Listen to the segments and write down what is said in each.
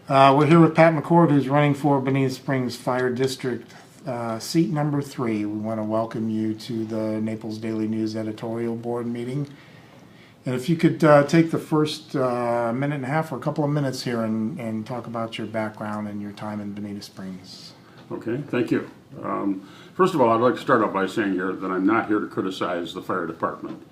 We're here with Pat McCourt, who's running for Bonita Springs Fire District, seat number 3. We want to welcome you to the Naples Daily News Editorial Board meeting. And if you could take the first minute and a half or a couple of minutes here and talk about your background and your time in Bonita Springs. Okay, thank you. First of all, I'd like to start out by saying here that I'm not here to criticize the fire department.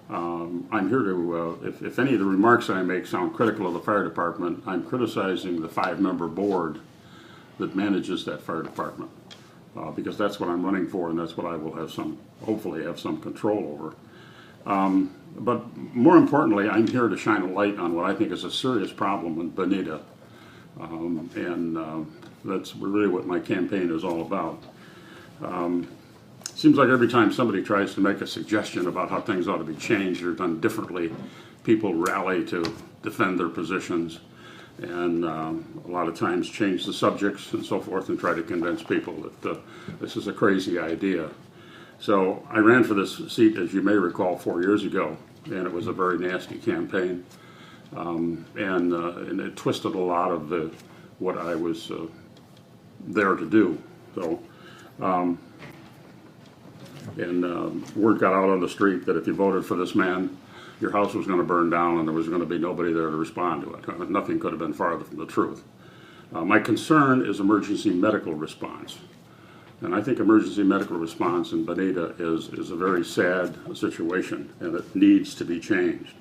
I'm here to, if any of the remarks I make sound critical of the fire department, I'm criticizing the 5-member board that manages that fire department, because that's what I'm running for, and that's what I will have hopefully have some control over. But more importantly, I'm here to shine a light on what I think is a serious problem in Bonita, and that's really what my campaign is all about. Seems like every time somebody tries to make a suggestion about how things ought to be changed or done differently, people rally to defend their positions and a lot of times change the subjects and so forth and try to convince people that this is a crazy idea. So I ran for this seat, as you may recall, 4 years ago, and it was a very nasty campaign, and it twisted a lot of what I was there to do. So. Word got out on the street that if you voted for this man, your house was going to burn down and there was going to be nobody there to respond to it. Nothing could have been farther from the truth. My concern is emergency medical response. And I think emergency medical response in Bonita is a very sad situation, and it needs to be changed.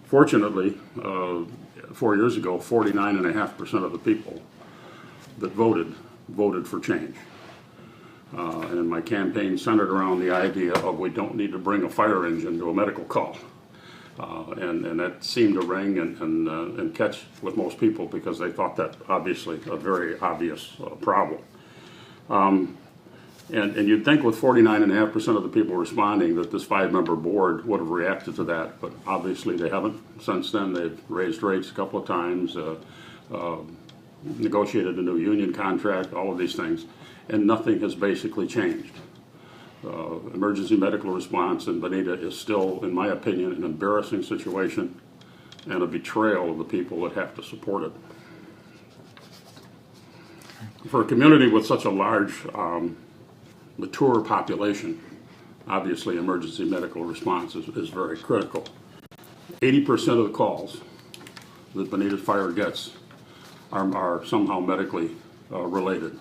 Fortunately, 4 years ago, 49.5% of the people that voted for change. And my campaign centered around the idea of we don't need to bring a fire engine to a medical call. And that seemed to ring and catch with most people because they thought that obviously a very obvious problem. And you'd think with 49.5% of the people responding that this 5-member board would have reacted to that, but obviously they haven't. Since then they've raised rates a couple of times, negotiated a new union contract, all of these things. And nothing has basically changed. Emergency medical response in Bonita is still, in my opinion, an embarrassing situation and a betrayal of the people that have to support it. For a community with such a large, mature population, obviously emergency medical response is very critical. 80% of the calls that Bonita Fire gets are somehow medically related.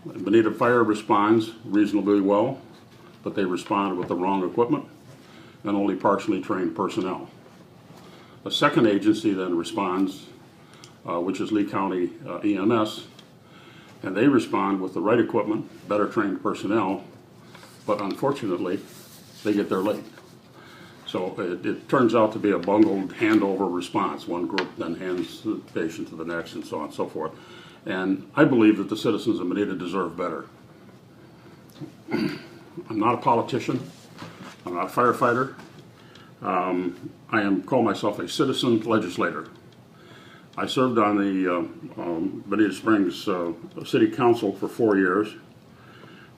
Bonita Fire responds reasonably well, but they respond with the wrong equipment and only partially trained personnel. A second agency then responds, which is Lee County EMS, and they respond with the right equipment, better trained personnel, but unfortunately, they get there late. So it turns out to be a bungled handover response. One group then hands the patient to the next and so on and so forth. And I believe that the citizens of Bonita deserve better. I'm not a politician. I'm not a firefighter. I call myself a citizen legislator. I served on the Bonita Springs City Council for 4 years,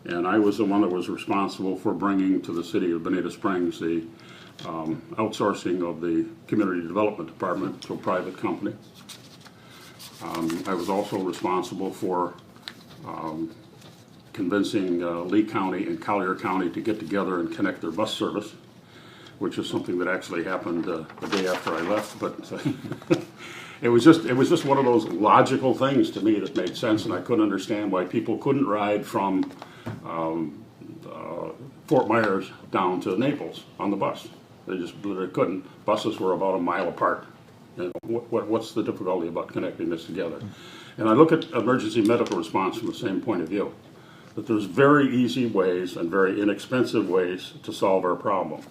and I was the one that was responsible for bringing to the city of Bonita Springs the outsourcing of the Community Development Department to a private company. I was also responsible for convincing Lee County and Collier County to get together and connect their bus service, which is something that actually happened the day after I left. But it was just one of those logical things to me that made sense, and I couldn't understand why people couldn't ride from Fort Myers down to Naples on the bus. They just literally couldn't. Buses were about a mile apart. You know, what's the difficulty about connecting this together? And I look at emergency medical response from the same point of view, that there's very easy ways and very inexpensive ways to solve our problem.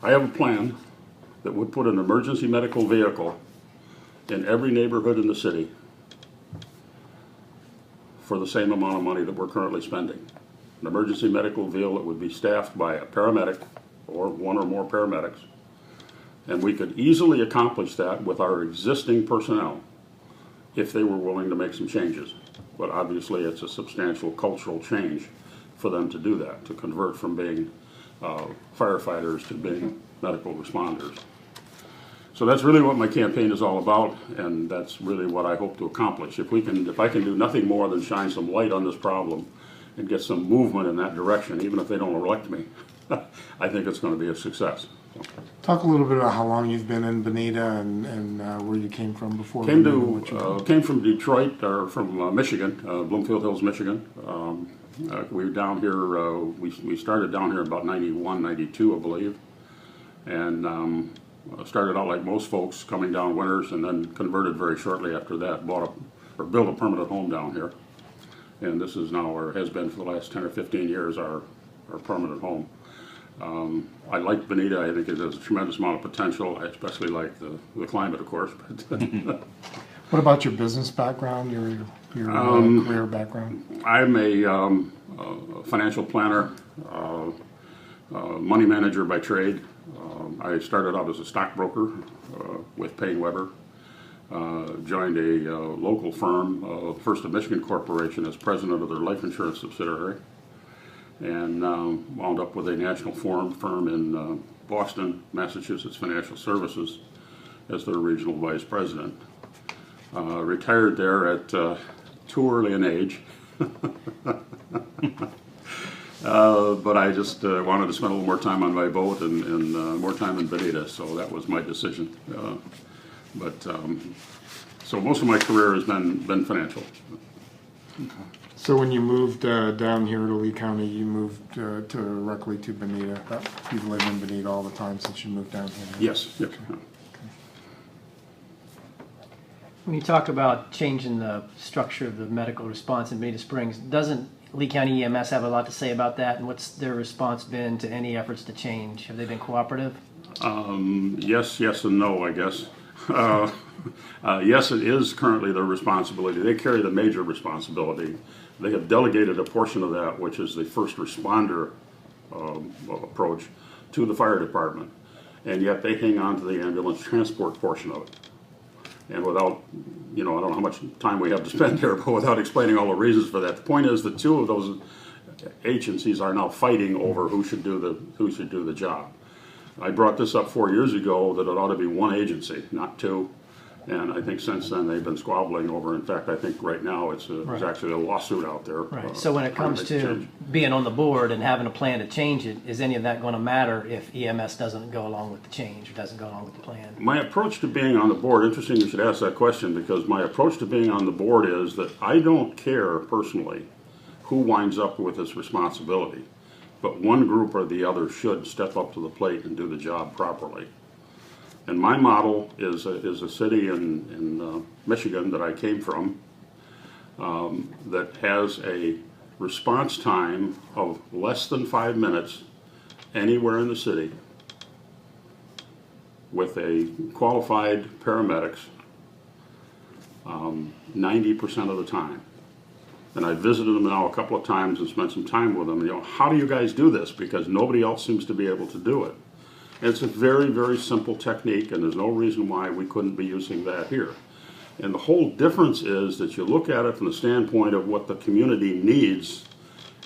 I have a plan that would put an emergency medical vehicle in every neighborhood in the city for the same amount of money that we're currently spending. An emergency medical vehicle that would be staffed by a paramedic or one or more paramedics. And we could easily accomplish that with our existing personnel if they were willing to make some changes. But obviously it's a substantial cultural change for them to do that, to convert from being firefighters to being medical responders. So that's really what my campaign is all about, and that's really what I hope to accomplish. If I can do nothing more than shine some light on this problem and get some movement in that direction, even if they don't elect me, I think it's going to be a success. Talk a little bit about how long you've been in Bonita and where you came from before. Came Bonita, came from Detroit, or from Michigan, Bloomfield Hills, Michigan. We were down here. We started down here about 91, 92, I believe, and started out like most folks, coming down winters, and then converted very shortly after that. Built a permanent home down here, and this is now, or has been for the last 10 or 15 years, our permanent home. I like Bonita. I think it has a tremendous amount of potential. I especially like the climate, of course. But what about your business background, your career background? I'm a financial planner, money manager by trade. I started out as a stockbroker with Payne Weber. Joined a local firm, First of Michigan Corporation, as president of their life insurance subsidiary, and wound up with a national firm in Boston, Massachusetts Financial Services as their regional vice president. Retired there at too early an age, but I just wanted to spend a little more time on my boat and more time in Bonita, so that was my decision. So most of my career has been financial. So when you moved down here to Lee County, you moved directly to Bonita. You've lived in Bonita all the time since you moved down here? Yes, yes. Okay. When you talk about changing the structure of the medical response in Bonita Springs, doesn't Lee County EMS have a lot to say about that? And what's their response been to any efforts to change? Have they been cooperative? Yes, and no, I guess. Yes, it is currently their responsibility. They carry the major responsibility. They have delegated a portion of that, which is the first responder approach, to the fire department. And yet they hang on to the ambulance transport portion of it. And without, I don't know how much time we have to spend here, but without explaining all the reasons for that, the point is that two of those agencies are now fighting over who should do the job. I brought this up 4 years ago that it ought to be one agency, not two. And I think since then they've been squabbling over. In fact, I think right now there's actually a lawsuit out there. Right. So when it comes to being on the board and having a plan to change it, is any of that going to matter if EMS doesn't go along with the change or doesn't go along with the plan? My approach to being on the board, interesting you should ask that question, because my approach to being on the board is that I don't care personally who winds up with this responsibility, but one group or the other should step up to the plate and do the job properly. And my model is a city in Michigan that I came from that has a response time of less than 5 minutes anywhere in the city with a qualified paramedics 90% of the time. And I visited them now a couple of times and spent some time with them. How do you guys do this? Because nobody else seems to be able to do it. And it's a very, very simple technique, and there's no reason why we couldn't be using that here. And the whole difference is that you look at it from the standpoint of what the community needs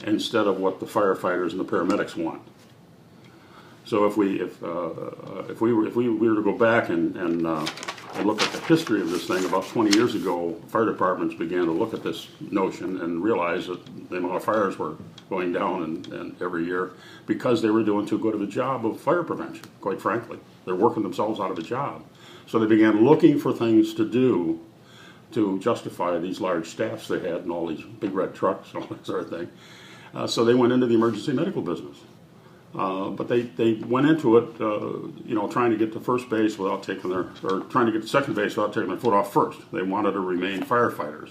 instead of what the firefighters and the paramedics want. So if we were to go back and look at the history of this thing, about 20 years ago, fire departments began to look at this notion and realize that the amount of fires were going down and every year because they were doing too good of a job of fire prevention, quite frankly. They're working themselves out of a job. So they began looking for things to do to justify these large staffs they had and all these big red trucks and all that sort of thing. So they went into the emergency medical business. But they went into it, trying to get to first base without trying to get to second base without taking their foot off first. They wanted to remain firefighters.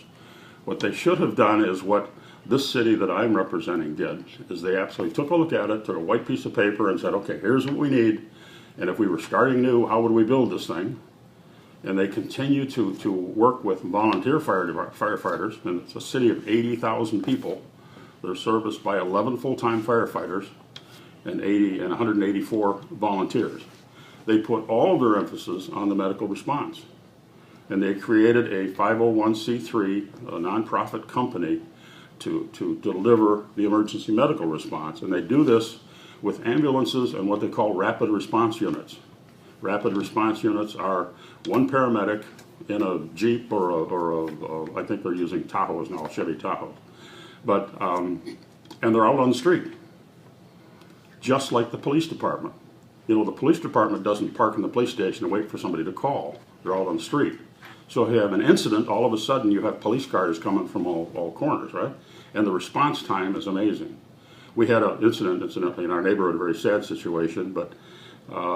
What they should have done is what this city that I'm representing did, is they absolutely took a look at it, took a white piece of paper and said, okay, here's what we need. And if we were starting new, how would we build this thing? And they continue to work with volunteer firefighters, and it's a city of 80,000 people. They're serviced by 11 full-time firefighters and 184 volunteers. They put all of their emphasis on the medical response. And they created a 501c3, a nonprofit company, to deliver the emergency medical response. And they do this with ambulances and what they call rapid response units. Rapid response units are one paramedic in a Jeep or I think they're using Tahoes now, Chevy Tahoe. But, and they're out on the street, just like the police department. You know, the police department doesn't park in the police station and wait for somebody to call. They're out on the street. So if you have an incident, all of a sudden you have police cars coming from all corners, right? And the response time is amazing. We had an incident, incidentally, in our neighborhood, a very sad situation, but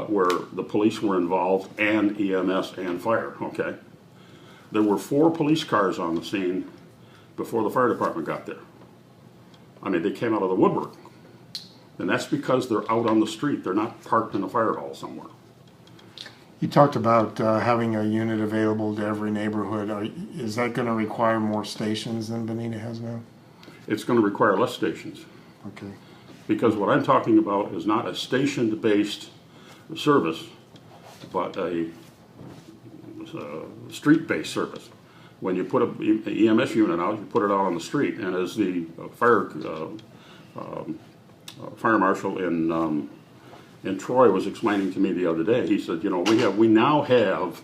where the police were involved and EMS and fire, okay? There were 4 police cars on the scene before the fire department got there. I mean, they came out of the woodwork. And that's because they're out on the street. They're not parked in a fire hall somewhere. You talked about having a unit available to every neighborhood. Is that going to require more stations than Bonita has now? It's going to require less stations. Okay. Because what I'm talking about is not a station-based service, but a street-based service. When you put an EMS unit out, you put it out on the street, and as the fire marshal in Troy was explaining to me the other day, he said, you know, we now have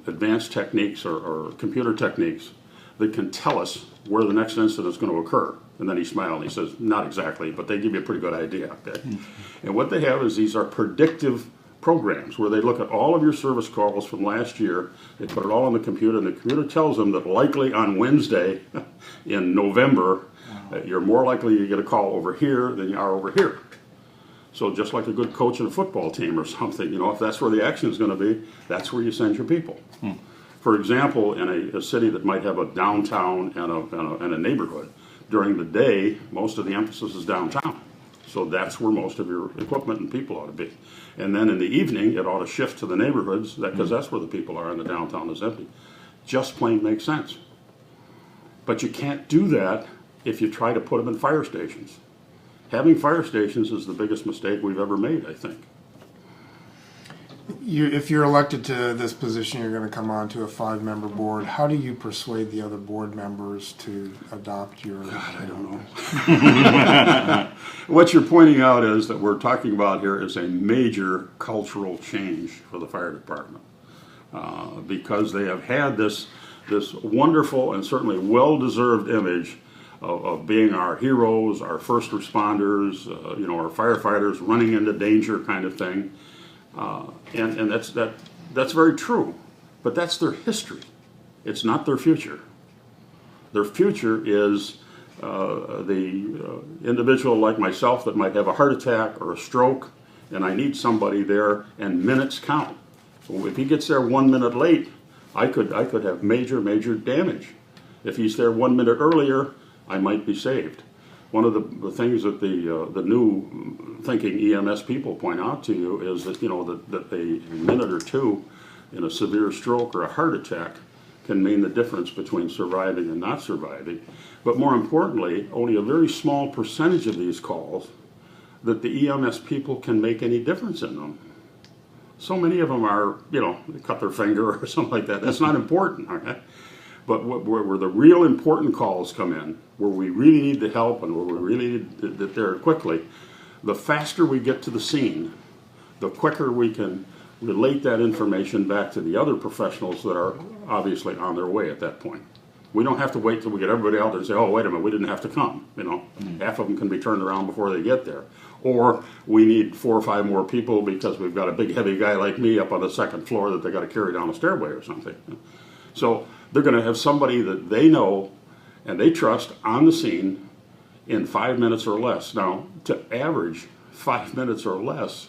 advanced techniques or computer techniques that can tell us where the next incident is going to occur. And then he smiled and he says, not exactly, but they give you a pretty good idea. Okay? And what they have is these are predictive programs where they look at all of your service calls from last year, they put it all on the computer, and the computer tells them that likely on Wednesday in November, you're more likely to get a call over here than you are over here. So just like a good coach in a football team or something, you know, if that's where the action is going to be, that's where you send your people. For example, in a city that might have a downtown and a neighborhood, during the day, most of the emphasis is downtown. So that's where most of your equipment and people ought to be. And then in the evening, it ought to shift to the neighborhoods, because that's where the people are, and the downtown is empty. Just plain makes sense. But you can't do that if you try to put them in fire stations. Having fire stations is the biggest mistake we've ever made, I think. If you're elected to this position, you're going to come on to a 5-member board. How do you persuade the other board members to adopt your... God, I don't know. What you're pointing out is that we're talking about here is a major cultural change for the fire department. Because they have had this wonderful and certainly well-deserved image of being our heroes, our first responders, you know, our firefighters running into danger kind of thing. And that's very true, but that's their history. It's not their future. Their future is the individual like myself that might have a heart attack or a stroke, and I need somebody there, and minutes count. So if he gets there 1 minute late, I could have major damage. If he's there 1 minute earlier, I might be saved. One of the things that the new thinking EMS people point out to you is that, you know, that a minute or two in a severe stroke or a heart attack can mean the difference between surviving and not surviving. But more importantly, only a very small percentage of these calls that the EMS people can make any difference in them. So many of them are, you know, they cut their finger or something like that. That's not important, okay? But where the real important calls come in, where we really need the help and where we really need it there quickly, the faster we get to the scene, the quicker we can relate that information back to the other professionals that are obviously on their way at that point. We don't have to wait till we get everybody out there and say, oh, wait a minute, we didn't have to come. You know, half of them can be turned around before they get there. Or we need 4 or 5 more people because we've got a big heavy guy like me up on the 2nd floor that they got to carry down a stairway or something. So they're going to have somebody that they know and they trust on the scene in 5 minutes or less. Now, to average 5 minutes or less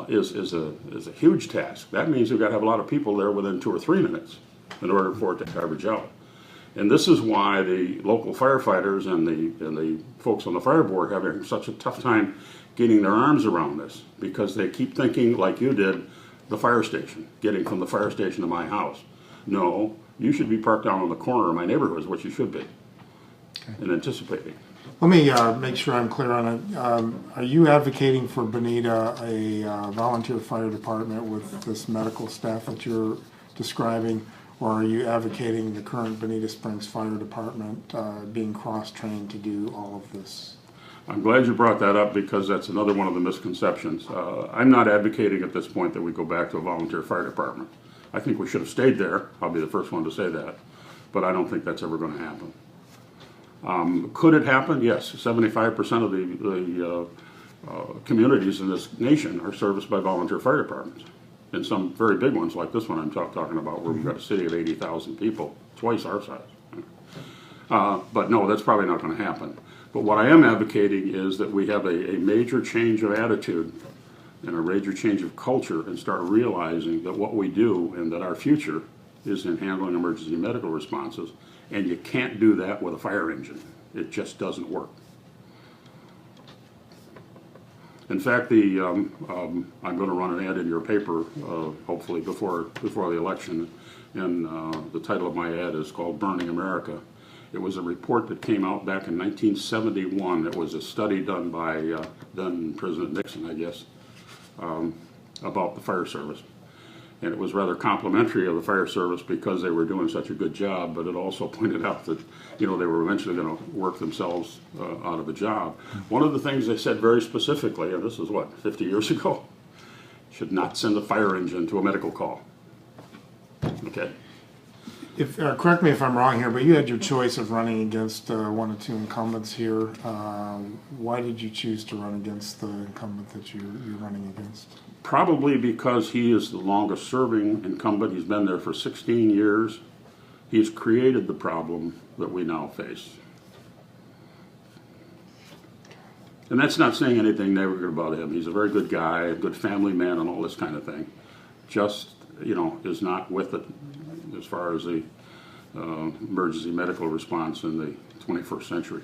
is a huge task. That means we've got to have a lot of people there within 2 or 3 minutes in order for it to average out. And this is why the local firefighters and the folks on the fire board have having such a tough time getting their arms around this, because they keep thinking, like you did, the fire station, getting from the fire station to my house. No, you should be parked down on the corner of my neighborhood is what you should be, and anticipating. Let me make sure I'm clear on it. Are you advocating for Bonita a volunteer fire department with this medical staff that you're describing, or are you advocating the current Bonita Springs Fire Department being cross-trained to do all of this? I'm glad you brought that up because that's another one of the misconceptions. I'm not advocating at this point that we go back to a volunteer fire department. I think we should have stayed there. I'll be the first one to say that. But I don't think that's ever going to happen. Could it happen? Yes. 75% of the communities in this nation are serviced by volunteer fire departments. And some very big ones like this one I'm talking about, where we've got a city of 80,000 people, twice our size. But no, that's probably not going to happen. But what I am advocating is that we have a major change of attitude and a major change of culture and start realizing that what we do and that our future is in handling emergency medical responses, and you can't do that with a fire engine. It just doesn't work. In fact, I'm going to run an ad in your paper, hopefully before the election, and the title of my ad is called Burning America. It was a report that came out back in 1971. It was a study done by then President Nixon, I guess, about the fire service. And it was rather complimentary of the fire service because they were doing such a good job, but it also pointed out that, you know, they were eventually going to work themselves out of a job. One of the things they said very specifically, and this is what, 50 years ago, should not send a fire engine to a medical call. Okay. Correct me if I'm wrong here, but you had your choice of running against one or two incumbents here. Why did you choose to run against the incumbent that you're running against? Probably because he is the longest serving incumbent. He's been there for 16 years. He's created the problem that we now face. And that's not saying anything negative about him. He's a very good guy, a good family man, and all this kind of thing. Just, you know, is not with it as far as the emergency medical response in the 21st century.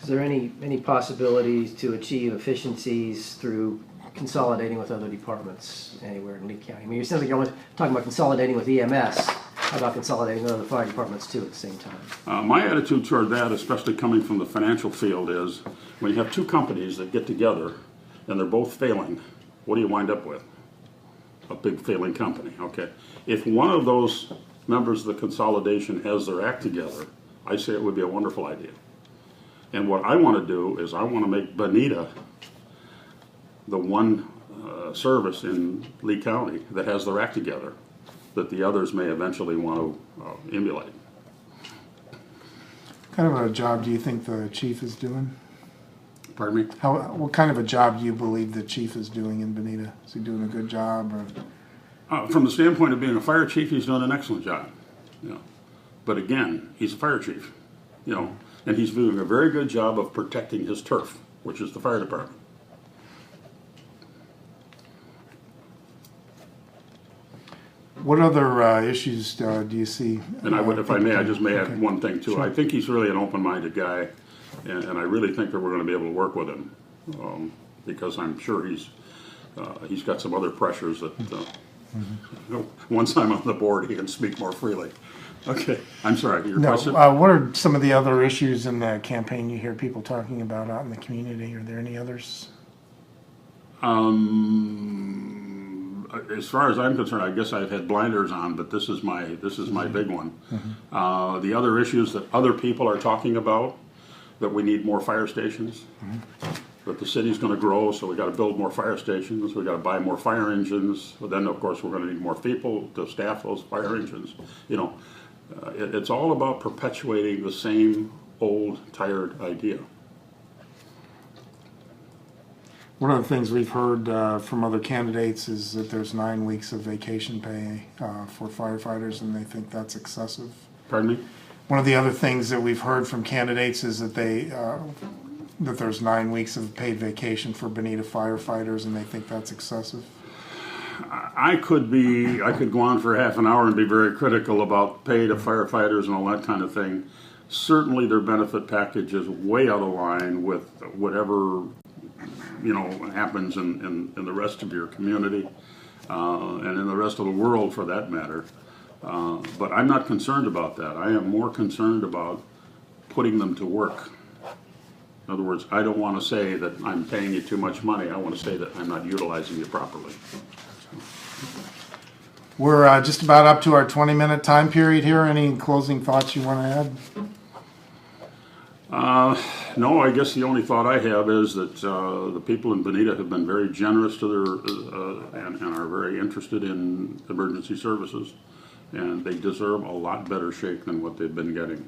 Is there any possibilities to achieve efficiencies through consolidating with other departments anywhere in Lee County? I mean, it sounds like you're almost talking about consolidating with EMS. How about consolidating with other fire departments too at the same time? My attitude toward that, especially coming from the financial field, is when you have two companies that get together and they're both failing, what do you wind up with? A big failing company, okay? If one of those members of the consolidation has their act together, I say it would be a wonderful idea. And what I want to do is I want to make Bonita the one service in Lee County that has their act together that the others may eventually want to emulate. What kind of a job do you think the chief is doing? Pardon me? What kind of a job do you believe the chief is doing in Bonita? Is he doing a good job? Or? From the standpoint of being a fire chief, he's doing an excellent job. You know. But again, he's a fire chief, you know, and he's doing a very good job of protecting his turf, which is the fire department. What other issues do you see? And I would, if I may, I just may add one thing too. Sure. I think he's really an open-minded guy, and I really think that we're going to be able to work with him because I'm sure he's got some other pressures that once I'm on the board, he can speak more freely. Okay, I'm sorry. Your question? What are some of the other issues in the campaign you hear people talking about out in the community? Are there any others? As far as I'm concerned, I guess I've had blinders on, but this is my big one. Mm-hmm. The other issues that other people are talking about, that we need more fire stations, that the city's going to grow, so we got to build more fire stations, we got to buy more fire engines. But then, of course, we're going to need more people to staff those fire engines. You know, it's all about perpetuating the same old, tired idea. One of the things we've heard from other candidates is that there's 9 weeks of vacation pay for firefighters, and they think that's excessive. Pardon me? One of the other things that we've heard from candidates is that that there's 9 weeks of paid vacation for Bonita firefighters, and they think that's excessive. I could go on for half an hour and be very critical about pay to firefighters and all that kind of thing. Certainly, their benefit package is way out of line with whatever happens in the rest of your community and in the rest of the world, for that matter. But I'm not concerned about that. I am more concerned about putting them to work. In other words, I don't want to say that I'm paying you too much money. I want to say that I'm not utilizing you properly. We're just about up to our 20-minute time period here. Any closing thoughts you want to No, I guess the only thought I have is that the people in Bonita have been very generous to their and are very interested in emergency services, and they deserve a lot better shake than what they've been getting.